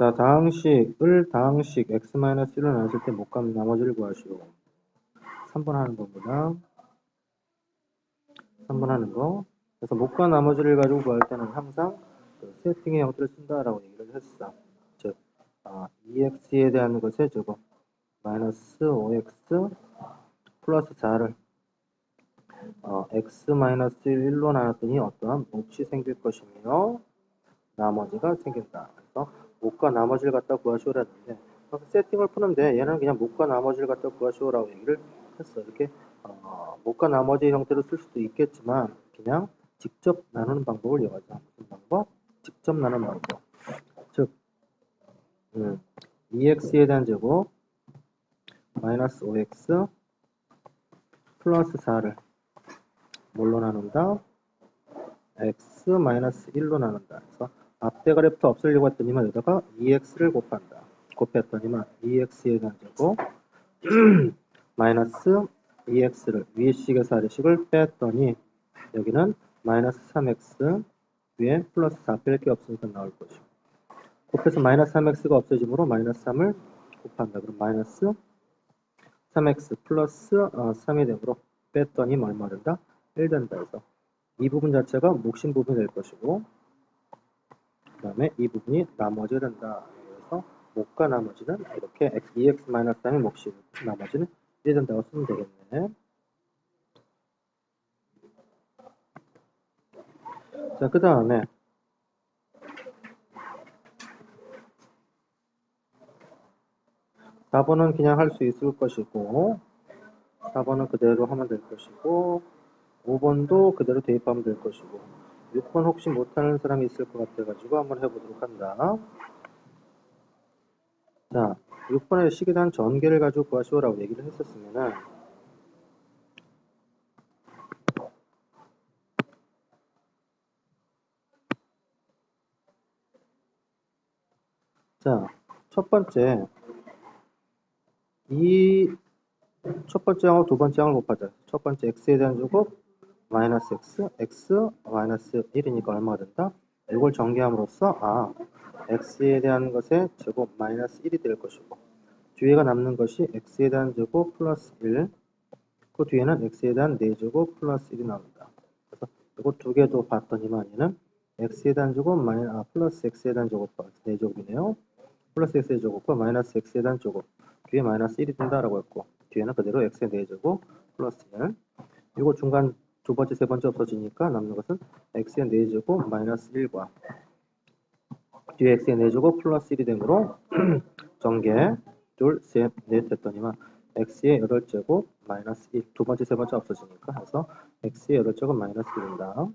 자, 다항식 x-1을 나눴을 때 못감 나머지를 구하시오. 3번 하는 겁니다. 3번 하는 거. 그래서 못감 나머지를 가지고 구할 때는 항상 그 세팅의 형태를 쓴다라고 얘기를 했어. 즉, 2x에 대한 것의 제곱 마이너스 5x 플러스 4를 x-1로 나눴더니 어떠한 몫이 생길 것이며 나머지가 생긴다. 그래서 못과 나머지를 갖다 구하시오라 했는데 세팅을 푸는데 얘는 그냥 못과 나머지를 갖다 구하시오라고 얘기를 했어. 이렇게 못과 나머지 형태로 쓸 수도 있겠지만 그냥 직접 나누는 방법을 이용하자. 무슨 방법? 직접 나누는 방법. 즉 2x에 대한 제곱 마이너스 5x 플러스 4를 뭘로 나눈다? x 마이너스 1로 나눈다. 그래서 앞대가리부터 없애려고 했더니만 여기다가 2x를 곱했더니만 2x에 대한 제곱 마이너스 2x를 위에 식에서 아래식을 뺐더니 여기는 마이너스 3x 위에 플러스 4 뺄 게 없으니까 나올 것이고 곱해서 마이너스 3x가 없어지므로 마이너스 3을 곱한다. 그럼 마이너스 3x 플러스 3이 되므로 뺐더니 얼마 된다? 1 된다 해서 이 부분 자체가 몫인 부분이 될 것이고 그 다음에 이 부분이 나머지가 된다. 그래서 몫과 나머지는 이렇게 2x-3의 몫이고 나머지는 1이 된다고 쓰면 되겠네. 자, 그 다음에 4번은 그냥 할 수 있을 것이고 4번은 그대로 하면 될 것이고 5번도 그대로 대입하면 될 것이고 6번 혹시 못하는 사람이 있을 것 같아가지고 한번 해보도록 한다. 자, 6번에 식에 대한 전개를 가지고 구하시오라고 얘기를 했었으면은 자, 첫 번째 첫 번째 항하고 두 번째 항을 곱하자. 첫 번째 x에 대한 제곱 마이너스 x 마이너스 1이니까 얼마가 된다? 이걸 전개함으로써 x에 대한 것의 제곱 마이너스 1이 될 것이고 뒤에가 남는 것이 x에 대한 제곱 플러스 1 그 뒤에는 x에 대한 4제곱 플러스 1이 나온다. 그래서 이거 두 개도 봤더니만 얘는 x에 대한 제곱 플러스 x에 대한 제곱 4제곱이네요. 플러스 x의 제곱과 마이너스 x에 대한 제곱 뒤에 마이너스 1이 된다라고 했고 뒤에는 그대로 x의 4제곱 플러스 1 이거 중간 두 번째 세 번째 없어지니까 남는 것은 x의 4제곱 마이너스 1과 뒤에 x의 4제곱 플러스 1이 되므로 전개 둘, 셋, 넷 했더니만 x의 8제곱 마이너스 1 두 번째 세 번째 없어지니까 해서 x의 8제곱 마이너스 1입니다.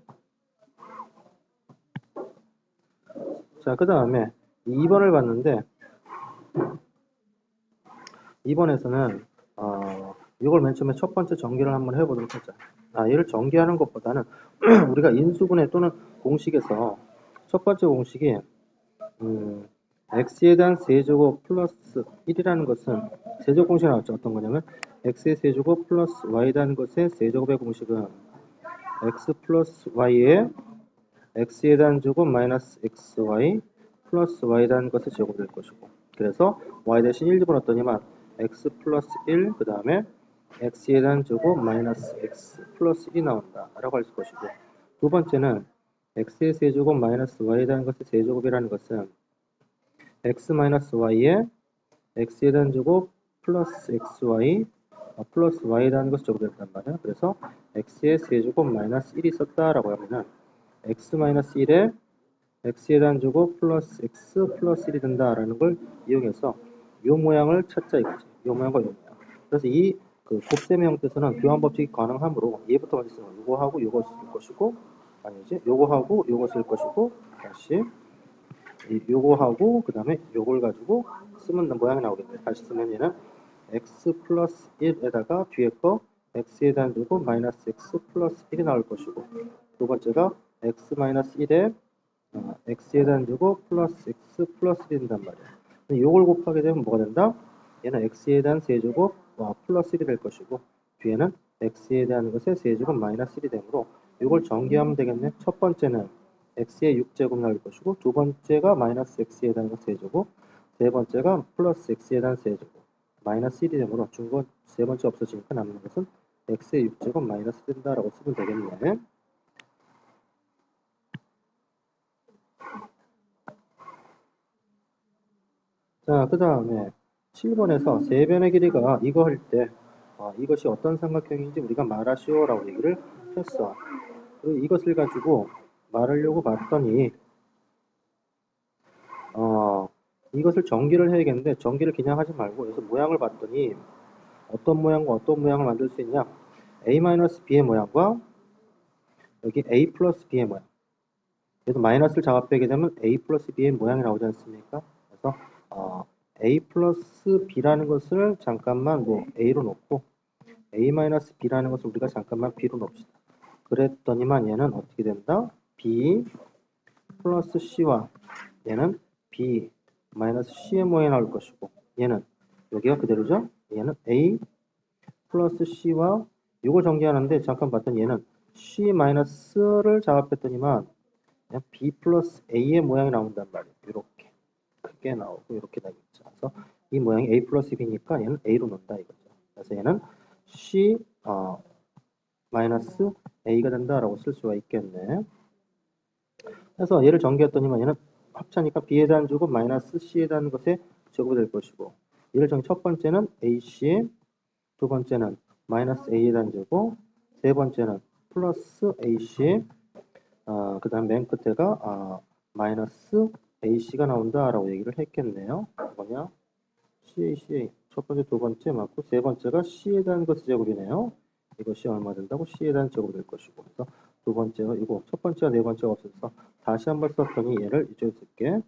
자, 그 다음에 2번을 봤는데 2번에서는 이걸 맨 처음에 첫 번째 전개를 한번 해보도록 하자. 얘를 전개하는 것보다는 우리가 인수분해 또는 공식에서 첫 번째 공식이 x에 대한 세제곱 플러스 1이라는 것은 세제곱 공식이 나왔죠. 어떤 거냐면 x의 세제곱 플러스 y에 대한 것의 세제곱의 공식은 x 플러스 y에 x에 대한 제곱 마이너스 xy 플러스 y에 대한 것의 제곱이 될 것이고 그래서 y 대신 1 집어넣었더니만 x 플러스 1 그 다음에 x에 대한 제곱 마이너스 x 플러스 1이 나온다 라고 할 것이고 두 번째는 x의 세제곱 마이너스 y에 대한 것의 세제곱이라는 것은 x 마이너스 y에 x에 대한 제곱 플러스 xy 플러스 y에 대한 것을 제곱이 된단 말이야. 그래서 x의 세제곱 마이너스 1이 있었다라고 하면은 x 마이너스 1에 x에 대한 제곱 플러스 x 플러스 1이 된다라는 걸 이용해서 이 모양을 찾자 이거지. 이 모양과 이 모양. 그래서 이 곱셈의 형태에서는 교환 법칙이 가능하므로 얘부터 먼저 쓰는 요거하고 요거 쓸 것이고 아니지 요거하고 요거 쓸 것이고 다시 요거하고 그 다음에 요걸 가지고 쓰면 모양이 나오겠네. 다시 쓰면 얘는 x 플러스 1에다가 뒤에 거 x에 대한 제곱 마이너스 x 플러스 1이 나올 것이고 두 번째가 x 마이너스 1에 x에 대한 제곱 플러스 x 플러스 1이 된단 말이야. 요걸 곱하게 되면 뭐가 된다? 얘는 x에 대한 세제곱 플러스 1이 될 것이고 뒤에는 x에 대한 것의 세제곱 마이너스 1이 되므로 이걸 전개하면 되겠네. 첫 번째는 x의 6제곱 나올 것이고 두 번째가 마이너스 x에 대한 것 세제곱 세 번째가 플러스 x에 대한 세제곱 마이너스 1이 되므로 중거 세 번째 없어지니까 남는 것은 x의 6제곱 마이너스 된다라고 쓰면 되겠네. 자, 그 다음에 7번에서 세변의 길이가 이거 할 때 이것이 어떤 삼각형인지 우리가 말하시오라고 얘기를 했어. 그리고 이것을 가지고 말하려고 봤더니 이것을 전기를 해야겠는데 전기를 그냥 하지 말고 여기서 모양을 봤더니 어떤 모양과 어떤 모양을 만들 수 있냐 a-b의 모양과 여기 a 플러스 b의 모양 그래서 마이너스를 작업하게 되면 a 플러스 b의 모양이 나오지 않습니까? 그래서 a 플러스 b라는 것을 잠깐만 뭐 a로 놓고 a 마이너스 b라는 것을 우리가 잠깐만 b로 놓읍시다. 그랬더니만 얘는 어떻게 된다? b 플러스 c와 얘는 b 마이너스 c의 모양이 나올 것이고 얘는 여기가 그대로죠? 얘는 a 플러스 c와 이걸 전개하는데 잠깐 봤더니 얘는 c 마이너스를 작업했더니만 b 플러스 a의 모양이 나온단 말이에요. 이렇게 크게 나오고 이렇게 나겠죠. 그래서 이 모양이 a 플러스 b니까 얘는 a로 놓는다 이거죠. 그래서 얘는 c 마이너스 a가 된다라고 쓸 수가 있겠네. 그래서 얘를 전개했더니만 얘는 합차니까 b에 대한 제곱 마이너스 c에 대한 것에 제곱이 될 것이고 얘를 첫 번째는 ac 두 번째는 마이너스 a에 대한 제곱 세 번째는 플러스 ac 그 다음 맨 끝에가 마이너스 ac가 나온다라고 얘기를 했겠네요. 뭐냐? CA 첫 번째 두 번째 맞고 세 번째가 c에 대한 것의 제곱이네요. 이것이 얼마 된다고 c에 대한 제곱이 될 것이고 그래서 두 번째가 이거 첫 번째와 네 번째가 없어서 다시 한번 썼더니 얘를 이쪽에 쓸게.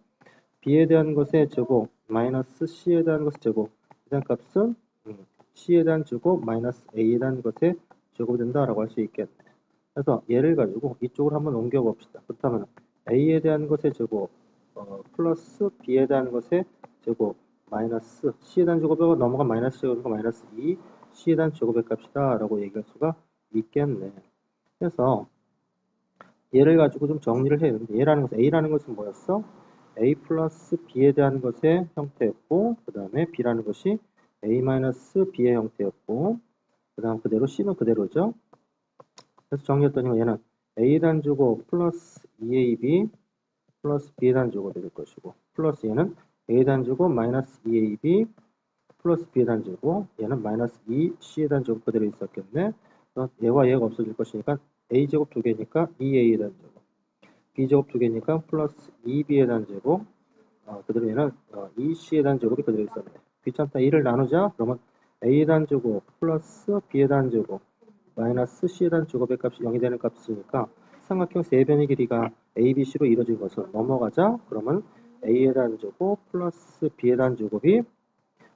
b에 대한 것의 제곱 마이너스 c에 대한 것의 제곱 에 대한 값은 c에 대한 제곱 마이너스 a에 대한 것의 제곱이 된다라고 할 수 있겠네. 그래서 얘를 가지고 이쪽으로 한번 옮겨 봅시다. 그렇다면 a에 대한 것의 제곱 플러스 b에 대한 것의 제곱 마이너스 c에 대한 제곱이 넘어간 마이너스 제곱이니까 마이너스 2 c에 대한 제곱의 값이다 라고 얘기할 수가 있겠네. 그래서 얘를 가지고 좀 정리를 해야 되는데 얘라는 것은 a라는 것은 뭐였어? a 플러스 b에 대한 것의 형태였고 그 다음에 b라는 것이 a 마이너스 b의 형태였고 그 다음 그대로 c는 그대로죠. 그래서 정리했더니 얘는 a에 대한 제곱 플러스 2ab 플러스 b에 대한 제곱이 될 것이고 플러스 얘는 a에 대한 제곱 마이너스 2ab 플러스 b에 대한 제곱 얘는 마이너스 2c에 대한 제곱 그대로 있었겠네. 그래서 얘와 얘가 없어질 것이니까 a제곱 2개니까 2a에 대한 제곱 b제곱 2개니까 플러스 2b에 대한 제곱 그대로 얘는 2c에 대한 제곱이 그대로 있었네. 귀찮다 2를 나누자 그러면 a에 대한 제곱 플러스 b에 대한 제곱 마이너스 c에 대한 제곱의 값이 0이 되는 값이니까 삼각형 세변의 길이가 ABC로 이루어진 것을 넘어가자 그러면 A에 대한 제곱 플러스 B에 대한 제곱이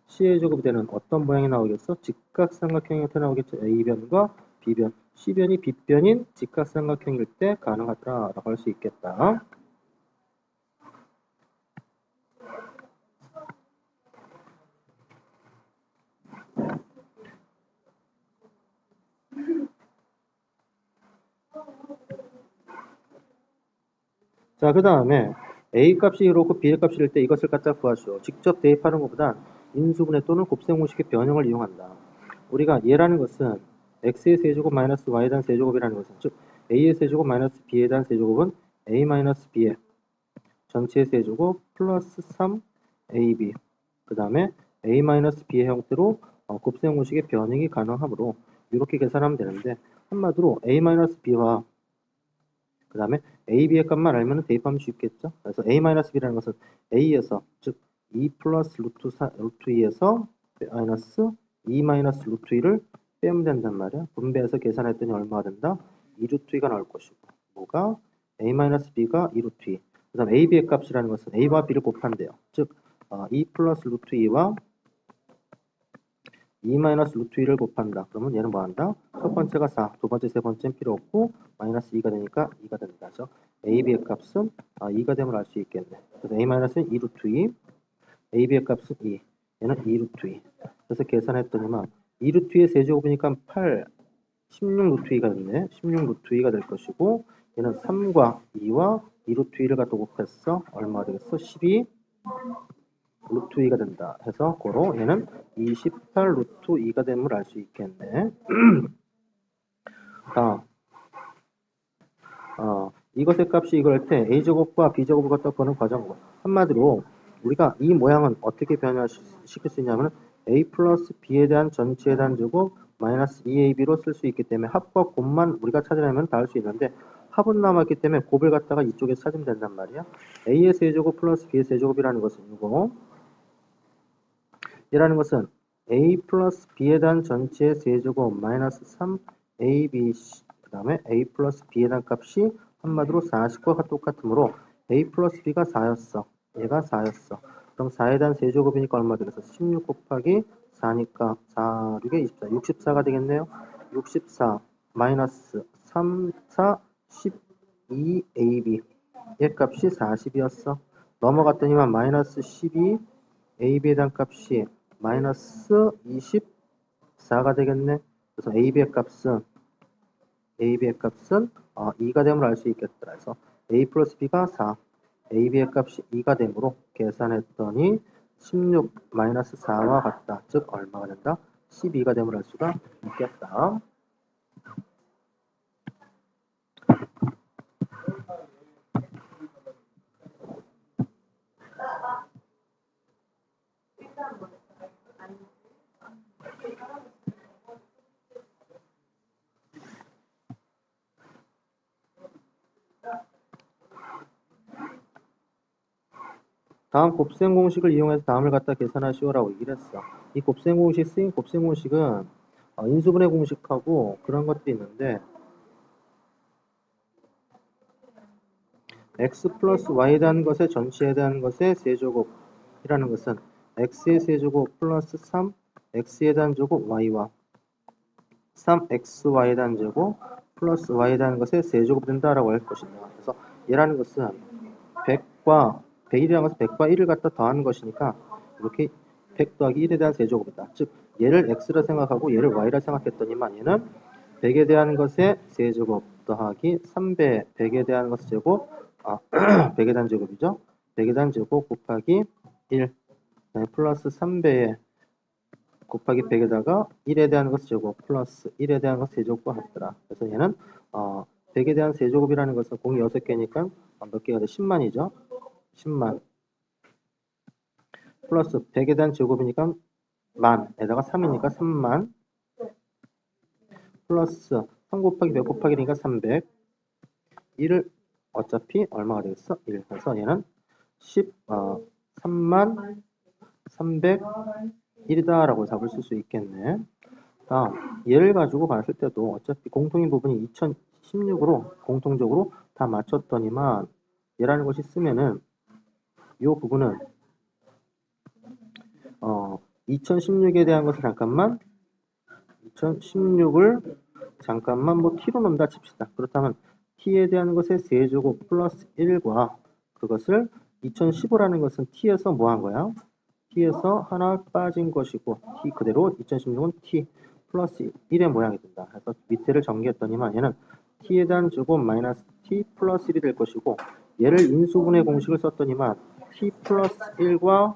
C의 제곱이 되는 어떤 모양이 나오겠어? 직각삼각형 형태 나오겠죠. A변과 B변, C변이 B변인 직각삼각형일 때 가능하다라고 할 수 있겠다. 자, 그 다음에 A 값이 이렇고 B 값이 이럴 때 이것을 갖다 구하시오. 직접 대입하는 것보다 인수분해 또는 곱셈 공식의 변형을 이용한다. 우리가 얘라는 것은 x의 세제곱 마이너스 y에 대한 세제곱이라는 것은 즉 a의 세제곱 마이너스 b에 대한 세제곱은 a 마이너스 b의 전체의 세제곱 플러스 3ab 그 다음에 a 마이너스 b의 형태로 곱셈 공식의 변형이 가능하므로 이렇게 계산하면 되는데 한마디로 a 마이너스 b와 그 다음에 a, b의 값만 알면 대입하면 쉽겠죠. 그래서 a-b라는 것은 a에서 즉 2 플러스 루트 2에서 마이너스 2 마이너스 루트 2를 빼면 된단 말이야. 분배해서 계산했더니 얼마가 된다? 2 루트 2가 나올 것이고 뭐가? a-b가 2 루트 2. 그 다음 a, b의 값이라는 것은 a와 b를 곱한대요. 즉 2 플러스 루트 2와 2 마이너스 루트 2를 곱한다. 그러면 얘는 뭐한다? 첫 번째가 4, 두 번째, 세 번째는 필요 없고 마이너스 2가 되니까 2가 된다. 그래서 AB의 값은 2가 되면 알 수 있겠네. 그래서 A 마이너스는 2 루트 2, AB의 값은 2, 얘는 2 루트 2. 그래서 계산했더니만 2 루트 2의 세제곱이니까 8, 16 루트 2가 됐네. 16 루트 2가 될 것이고 얘는 3과 2와 2 루트 2를 갖다 곱했어. 얼마가 되겠어? 12 루트 2가 된다 해서 고로 얘는 28 루트 2가 됨을 알 수 있겠네. 다음 이것의 값이 이걸 때 a제곱과 b제곱을 갖다 구하는 과정. 한마디로 우리가 이 모양은 어떻게 변화시킬 수 있냐면 a 플러스 b에 대한 전체에 대한 제곱 마이너스 2ab로 쓸 수 있기 때문에 합과 곱만 우리가 찾으려면 다 할 수 있는데 합은 남았기 때문에 곱을 갖다가 이쪽에 찾으면 된단 말이야. a의 세제곱 플러스 b의 세제곱이라는 것은 이거 이라는 것은 a 플러스 b에 대한 전체의 세제곱 마이너스 3ab 그 다음에 a 플러스 b에 대한 값이 한마디로 40과 똑같으므로 a 플러스 b가 4였어. 얘가 4였어. 그럼 4에 대한 세제곱이니까 얼마 되겠어? 16 곱하기 4니까 4, 6에 24. 64가 되겠네요. 64 마이너스 3, 4, 12ab 얘 값이 40이었어. 넘어갔더니만 마이너스 12 ab에 대한 값이 마이너스 24가 되겠네. 그래서 AB의 값은 2가 됨을 알 수 있겠더라. 그래서 A 플러스 B가 4, AB의 값이 2가 되므로 계산했더니 16 마이너스 4와 같다. 즉 얼마가 된다? 12가 됨을 알 수가 있겠다. 다음 곱셈 공식을 이용해서 다음을 갖다 계산하시오라고 얘기를 했어. 이 곱셈 공식 쓰인 곱셈 공식은 인수분해 공식하고 그런 것들이 있는데 x 플러스 y에 대한 것의 전체에 대한 것의 세제곱이라는 것은 x의 세제곱 플러스 3 x에 대한 제곱 y와 3xy에 대한 제곱 플러스 y에 대한 것의 세제곱 된다라고 할 것이다. 그래서 얘라는 것은 100과 100이라는 것은 100과 1을 갖다 더하는 것이니까 이렇게 100 더하기 1에 대한 세제곱이다. 즉 얘를 x라 생각하고 얘를 y라 생각했더니만 얘는 100에 대한 것의 세제곱 더하기 3배 100에 대한 것의 제곱 100에 대한 제곱이죠. 100에 대한 제곱 곱하기 1 플러스 3배에 곱하기 100에다가 1에 대한 것의 제곱 플러스 1에 대한 것의 세제곱과 같더라. 그래서 얘는 100에 대한 세제곱이라는 것은 공이 6개니까 몇 개가 돼? 10만이죠. 10만 플러스 100에 대한 제곱이니까 만에다가 3이니까 3만 플러스 3 곱하기 100 곱하기 니까 300 1을 어차피 얼마가 되겠어? 1. 그래서 얘는 3만 301이다 라고 답을 쓸 수 있겠네. 다음 얘를 가지고 봤을 때도 어차피 공통인 부분이 2016으로 공통적으로 다 맞췄더니만 얘라는 것이 쓰면은 이 부분은 2016에 대한 것을 잠깐만 2016을 잠깐만 뭐 t로 놓는다 칩시다. 그렇다면 t에 대한 것의 세제곱 플러스 1과 그것을 2015라는 것은 t에서 뭐 한 거야? t에서 하나 빠진 것이고 t 그대로 2016은 t 플러스 1의 모양이 된다. 그래서 밑에를 전개했더니만 얘는 t에 대한 제곱 마이너스 t 플러스 1이 될 것이고 얘를 인수분해 공식을 썼더니만 t 플러스 1과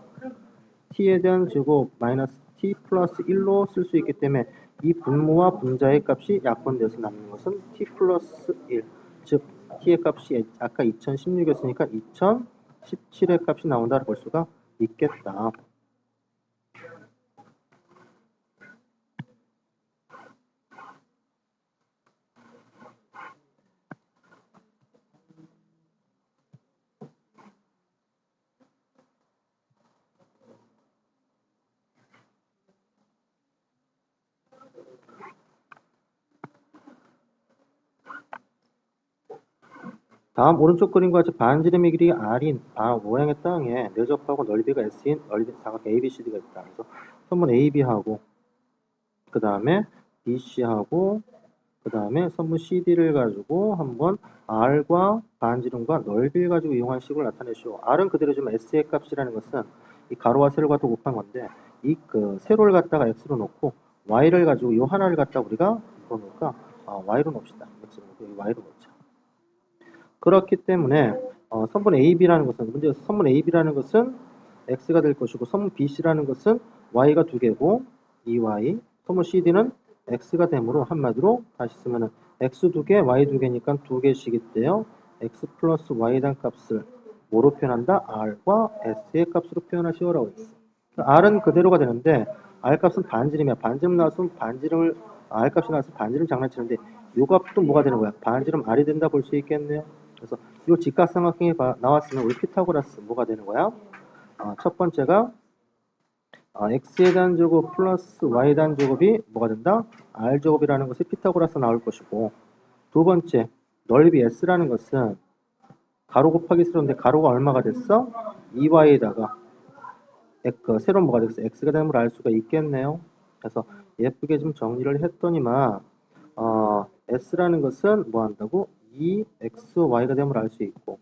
t에 대한 제곱 마이너스 t 플러스 1로 쓸 수 있기 때문에 이 분모와 분자의 값이 약분돼서 남는 것은 t 플러스 1, 즉 t의 값이 아까 2016이었으니까 2017의 값이 나온다고 볼 수가 있겠다. 다음 오른쪽 그림과 같이 반지름의 길이가 r인 모양의 땅에 내접하고 넓이가 s인 넓이 사각 ABCD가 있다. 그래서 선분 AB하고 그 다음에 BC하고 그 다음에 선분 CD를 가지고 한번 R과 반지름과 넓이를 가지고 이용한 식으로 나타내시오. R은 그대로 좀 S의 값이라는 것은 이 가로와 세로가 또 곱한 건데 이 그 세로를 갖다가 X로 놓고 Y를 가지고 이 하나를 갖다 우리가 놓으니까 Y로 놓읍시다. X로 놓고 Y로 놓자. 그렇기 때문에 선분 AB라는 것은 문제에서 선분 AB라는 것은 X가 될 것이고 선분 BC라는 것은 Y가 2개고 2Y 선분 CD는 X가 되므로 한마디로 다시 쓰면은 X 2개, Y 2개니까 2개씩 있대요. X 플러스 Y에 대한 값을 뭐로 표현한다? R과 S의 값으로 표현하시오라고 했어. R은 그대로가 되는데 R 값은 반지름이야. 반지름 나왔으면 반지름을 R 값이 나왔으면 반지름 장난치는데 요 값도 뭐가 되는 거야? 반지름 R이 된다 볼 수 있겠네요. 그래서 요 직각삼각형이 나왔으면 우리 피타고라스 뭐가 되는 거야? 첫 번째가 x에 대한 제곱 플러스 y에 대한 제곱이 뭐가 된다? r제곱이라는 것이 피타고라스 나올 것이고 두 번째 넓이 s라는 것은 가로 곱하기 세로인데 가로가 얼마가 됐어? 2y에다가 새로운 뭐가 됐어? x가 되는 걸 알 수가 있겠네요. 그래서 예쁘게 좀 정리를 했더니만 s라는 것은 뭐 한다고? 2xy가 되는 걸 알 수 있고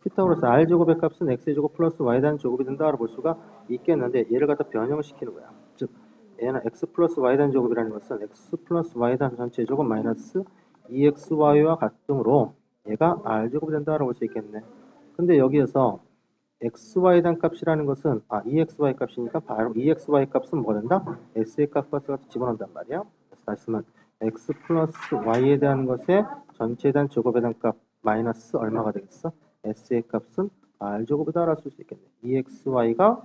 피타고라스 r제곱의 값은 x제곱 플러스 y에 대한 제곱이 된다고 볼 수가 있겠는데 얘를 갖다 변형시키는 거야. 즉 얘는 x 플러스 y에 대한 제곱이라는 것은 x 플러스 y에 대한 전체 제곱 마이너스 2xy와 같으므로 얘가 r제곱이 된다고 볼 수 있겠네. 근데 여기에서 xy에 대한 값이라는 것은 2xy 값이니까 바로 2xy 값은 뭐가 된다? s의 값과 같이 집어넣는단 말이야. 그래서 다시 쓰면 x 플러스 y에 대한 것에 전체에 대한 제곱에 대한 값 마이너스 얼마가 되겠어? s의 값은 r제곱이다라고 쓸 수 있겠네. 2xy가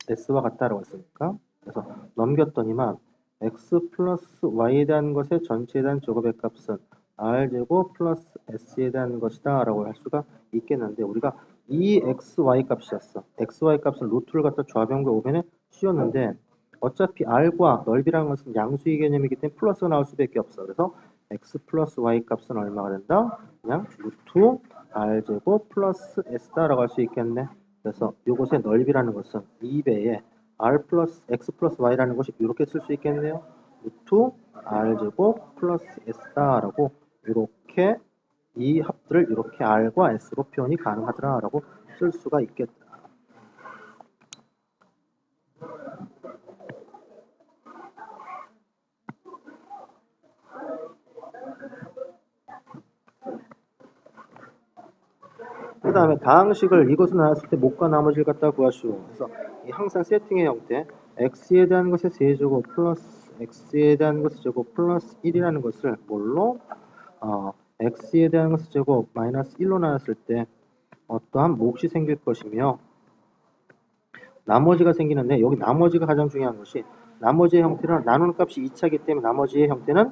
s와 같다라고 했으니까 그래서 넘겼더니만 x 플러스 y에 대한 것의 전체에 대한 제곱의 값은 r제곱 플러스 s에 대한 것이다 라고 할 수가 있겠는데 우리가 2xy 값이었어. xy 값은 루트를 갖다 좌변과 우변에 씌웠는데 어차피 r과 넓이라는 것은 양수의 개념이기 때문에 플러스가 나올 수밖에 없어. 그래서 x 플러스 y 값은 얼마가 된다? 그냥 루트 r제곱 플러스 s다라고 할 수 있겠네. 그래서 이것의 넓이라는 것은 2배의 r 플러스 x 플러스 y라는 것이 이렇게 쓸 수 있겠네요. 루트 r제곱 플러스 s다라고 이렇게 이 합들을 이렇게 r과 s로 표현이 가능하더라라고 쓸 수가 있겠다. 그 다음에 다항식을 이것을 나눴을 때 목과 나머지를 갖다 구하시오. 그래서 항상 세팅의 형태 x에 대한 것의 세제곱 플러스 x에 대한 것의 제곱 플러스 1이라는 것을 뭘로? x에 대한 것의 제곱 마이너스 1로 나눴을 때 어떠한 몫이 생길 것이며 나머지가 생기는데 여기 나머지가 가장 중요한 것이 나머지의 형태는 나누는 값이 2차이기 때문에 나머지의 형태는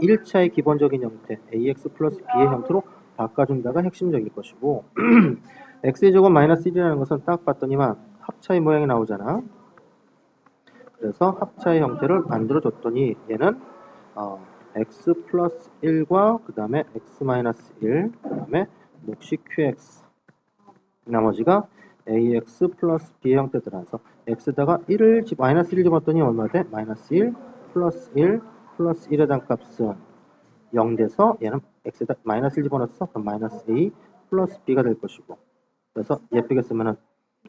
1차의 기본적인 형태 ax 플러스 b의 형태로 바꿔준다가 핵심적일 것이고 x의 제곱 마이너스 1이라는 것은 딱 봤더니만 합차의 모양이 나오잖아. 그래서 합차의 형태를 만들어줬더니 얘는 x 플러스 1과 그 다음에 x 마이너스 1, 그 다음에 몫이 qx 나머지가 ax 플러스 b의 형태들어서 x에다가 1을 마이너스 1을 집어넣었더니 얼마 돼? 마이너스 1 플러스 1 플러스 1에 대한 값은 0 돼서 얘는 x에다 마이너스 1 집어넣었어. 그럼 마이너스 a 플러스 b가 될 것이고 그래서 예쁘게 쓰면은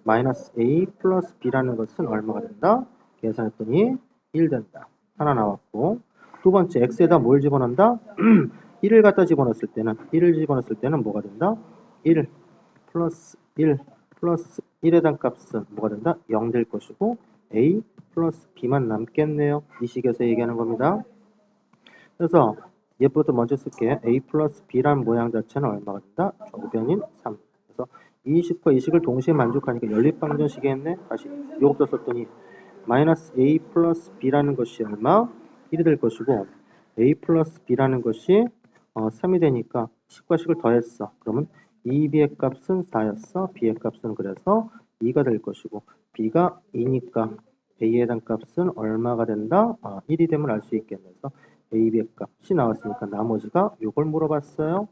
마이너스 a 플러스 b라는 것은 얼마가 된다? 계산했더니 1 된다. 하나 나왔고 두 번째 x에다 뭘 집어넣는다? 1을 갖다 집어넣었을 때는 1을 집어넣었을 때는 뭐가 된다? 1 플러스 1 플러스 1에 대한 값은 뭐가 된다? 0 될 것이고 a 플러스 b만 남겠네요. 이 식에서 얘기하는 겁니다. 그래서 얘부터 먼저 쓸게. a 플러스 b란 모양 자체는 얼마가 된다? 좌우변인 3. 그래서 이 식과 이 식을 동시에 만족하니까 연립방정식이 했네. 다시 요것도 썼더니 마이너스 a 플러스 b라는 것이 얼마? 1이 될 것이고 a 플러스 b라는 것이 3이 되니까 식과 식을 더했어. 그러면 2b의 값은 4였어. b의 값은 그래서 2가 될 것이고 b가 2니까 a에 대한 값은 얼마가 된다? 1이 되면 알 수 있겠네. 그래서 a, b의 값이 나왔으니까 나머지가 요걸 물어봤어요.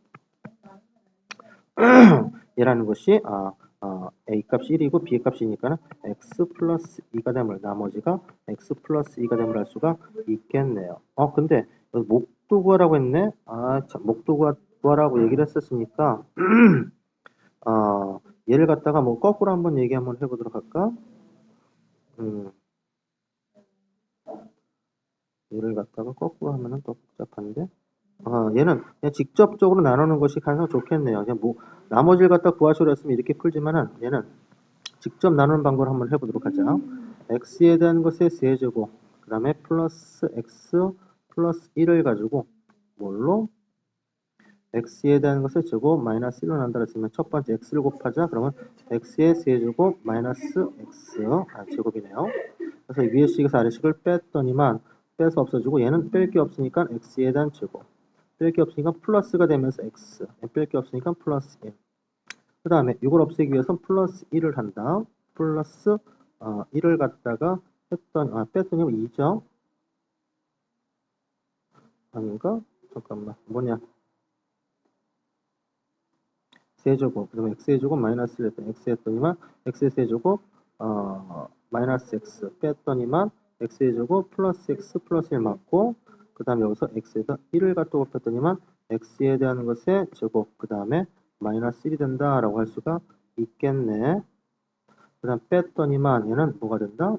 얘라는 것이 a 값이 1이고 b 값이니까 x 플러스 2가 되면 나머지가 x 플러스 2가 되면 알 수가 있겠네요. 근데 목도 구하라고 했네. 참, 목도 구하라고 얘기를 했었으니까 얘를 갖다가 뭐 거꾸로 한번 얘기 한번 해보도록 할까? 얘를 갖다가 거꾸로 하면은 더 복잡한데 얘는 그냥 직접적으로 나누는 것이 가장 좋겠네요. 그냥 뭐 나머지를 갖다 구하시려 했으면 이렇게 풀지만은 얘는 직접 나누는 방법을 한번 해보도록 하자. x에 대한 것의 세제곱, 그 다음에 플러스 x 플러스 1을 가지고 뭘로? x에 대한 것의 제곱 마이너스 1로 난다 했으면 첫 번째 x를 곱하자. 그러면 x의 세제곱 마이너스 x 제곱이네요. 그래서 위의 식에서 아래 식을 뺐더니만 빼서 없어지고 얘는 뺄 게 없으니까 x에 대한 제곱, 뺄 게 없으니까 플러스가 되면서 x, 뺄 게 없으니까 플러스 1. 그 다음에 이걸 없애기 위해서 플러스 1을 한다. 플러스 1을 갖다가 뺐더니 2죠. 아닌가? 잠깐만 뭐냐, 세제곱, 그러면 x제곱 마이너스 1 했더니 x 했더니만 x의 세제곱 마이너스 x 뺐더니만 x제곱 플러스 x 플러스 1 맞고, 그 다음에 여기서 x에다 1을 갖다 곱했더니만 x에 대한 것의 제곱, 그 다음에 마이너스 1이 된다 라고 할 수가 있겠네. 그 다음 뺐더니만 얘는 뭐가 된다?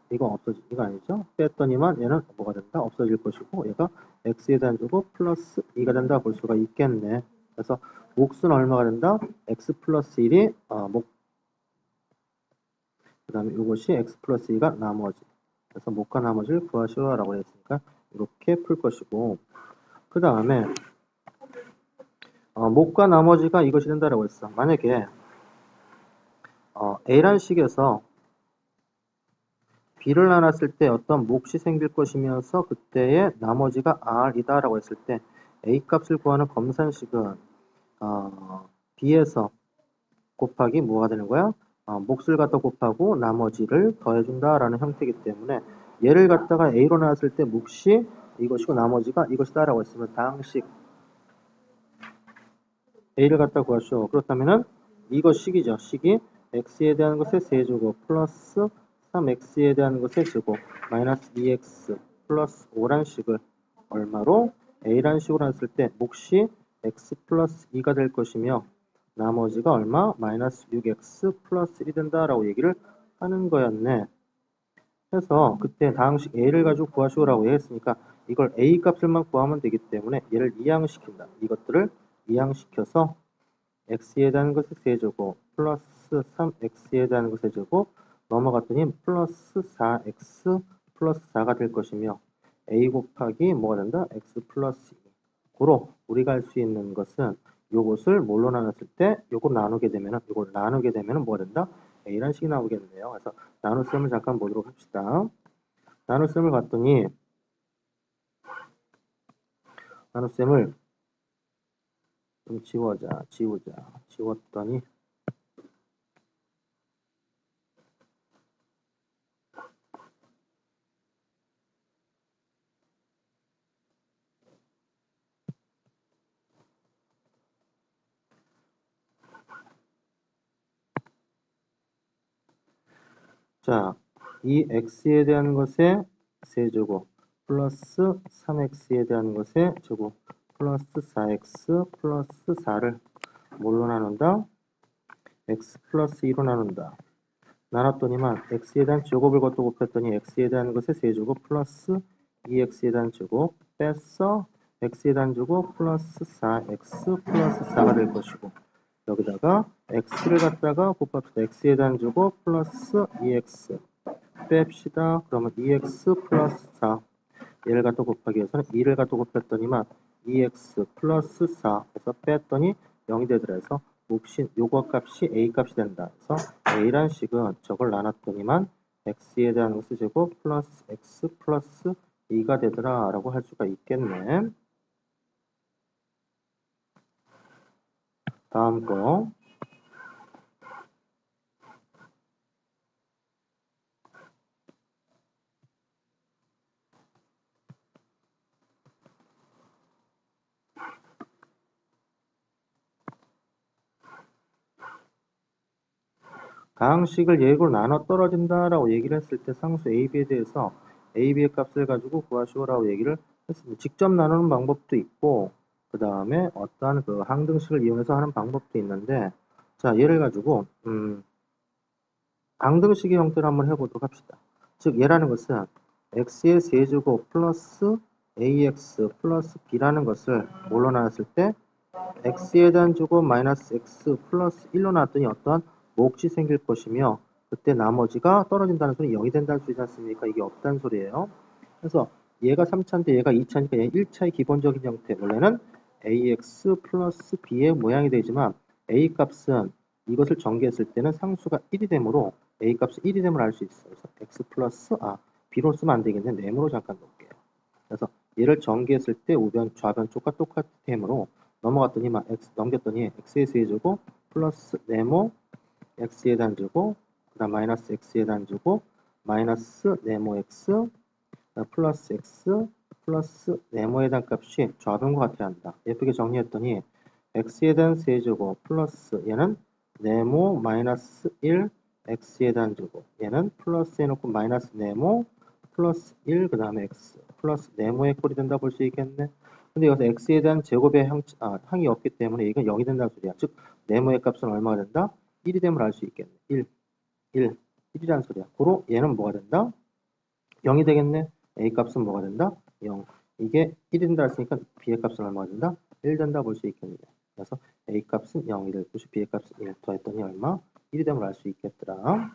이거 아니죠? 뺐더니만 얘는 뭐가 된다? 없어질 것이고, 얘가 x에 대한 제곱 플러스 2가 된다 볼 수가 있겠네. 그래서 몫은 얼마가 된다? x 플러스 1이 그 다음에 이것이 x 플러스 2가 나머지. 그래서 몫과 나머지를 구하시오라고 했으니까 이렇게 풀 것이고, 그 다음에 몫과 나머지가 이것이 된다라고 했어. 만약에 A란 식에서 B를 나눴을 때 어떤 몫이 생길 것이면서 그때의 나머지가 R이다 라고 했을 때 A 값을 구하는 검산식은 B에서 곱하기 뭐가 되는 거야? 몫을 갖다 곱하고 나머지를 더해준다 라는 형태이기 때문에 얘를 갖다가 A로 나눴을 때 몫이 이것이고 나머지가 이것이다 라고 했으면 다항식 A를 갖다 구하시오. 그렇다면은 이거 식이죠. 식이 x에 대한 것의 세제곱 플러스 3x에 대한 것의 제곱 마이너스 2x 플러스 5란 식을 얼마로? A란 식으로 했을 때 몫이 x 플러스 2가 될 것이며 나머지가 얼마? 마이너스 6x 플러스 1이 된다라고 얘기를 하는 거였네. 그래서 그때 다항식 A를 가지고 구하시오라고 했으니까 이걸 A 값을만 구하면 되기 때문에 얘를 이항시킨다. 이것들을 이항시켜서 x에 대한 것의 세제곱 플러스 3x에 대한 것의 제곱 넘어갔더니 플러스 4x 플러스 4가 될 것이며 a 곱하기 뭐가 된다? x 플러스 2. 고로 우리가 할 수 있는 것은 요것을 뭘로 나눴을 때 요걸 나누게 되면은 요걸 나누게 되면은 뭐가 된다? a란 식이 나오겠네요. 그래서 나눗셈을 잠깐 보도록 합시다. 나눗셈을 봤더니 나눗셈을 좀 지웠더니 자, 이 x에 대한 것의 세제곱 플러스 3x에 대한 것의 제곱 플러스 4x 플러스 4를 뭘로 나눈다? x 플러스 2로 나눈다. 나눴더니만 x에 대한 제곱을 걷도 곱했더니 x에 대한 것의 세제곱 플러스 2x에 대한 제곱 뺐어 x에 대한 제곱 플러스 4x 플러스 4가 될 것이고, 여기다가 x를 갖다가 곱합시다. x에 대한 제곱 플러스 2x 뺍시다. 그러면 2x 플러스 4 얘를 갖다 곱하기 위해서는 2를 갖다 곱했더니만 2x 플러스 4 해서 뺐더니 0이 되더라 해서 몫인 요거 값이 a 값이 된다. 그래서 a란 식은 저걸 나눴더니만 x에 대한 것의 제곱 플러스 x 플러스 2가 되더라 라고 할 수가 있겠네. 다음 거 다항식을 예로 나눠 떨어진다라고 얘기를 했을 때 상수 a, b에 대해서 a, b의 값을 가지고 구하시오라고 얘기를 했습니다. 직접 나누는 방법도 있고 그 다음에 어떠한 그 항등식을 이용해서 하는 방법도 있는데, 자 얘를 가지고 항등식의 형태로 한번 해보도록 합시다. 즉 얘라는 것은 x의 세제곱 플러스 ax 플러스 b라는 것을 뭘로 나눴을 때 x에 대한 주고 마이너스 x 플러스 1로 나눴더니 어떤 몫이 생길 것이며 그때 나머지가 떨어진다는 소리 0이 된다는 소리지 않습니까? 이게 없다는 소리예요. 그래서 얘가 3차인데 얘가 2차니까 얘 1차의 기본적인 형태 원래는 ax 플러스 b의 모양이 되지만 a 값은 이것을 전개했을 때는 상수가 1이 되므로 a 값이 1이 됨을 알 수 있어요. 그래서 x 플러스 b로 쓰면 안 되겠네. 네모로 잠깐 놓을게요. 그래서 얘를 전개했을 때 우변 좌변 쪽과 똑같이 되므로 넘어갔더니 x 넘겼더니 x의 세제곱 플러스 네모 x에 단주고 그 다음 마이너스 x에 단주고 마이너스 네모 x 플러스 x 플러스 네모에 대한 값이 좌변과 같아야 한다. 예쁘게 정리했더니 x에 대한 세제곱 플러스 얘는 네모 마이너스 1 x에 대한 제곱 얘는 플러스 해놓고 마이너스 네모 플러스 1 그 다음에 x 플러스 네모의 꼴이 된다 볼 수 있겠네. 근데 여기서 x에 대한 제곱의 항이 없기 때문에 이건 0이 된다는 소리야. 즉 네모의 값은 얼마가 된다? 1이 됨을 알 수 있겠네. 1, 1이라는 소리야. 고로 얘는 뭐가 된다? 0이 되겠네. a 값은 뭐가 된다? 0. 이게 1이 된다 했으니까 b의 값은 얼마가 된다? 1 된다 볼 수 있겠네. 그래서 a 값은 0이 될 것이 b의 값은 1 더했더니 얼마? 1이 됨을 알 수 있겠더라.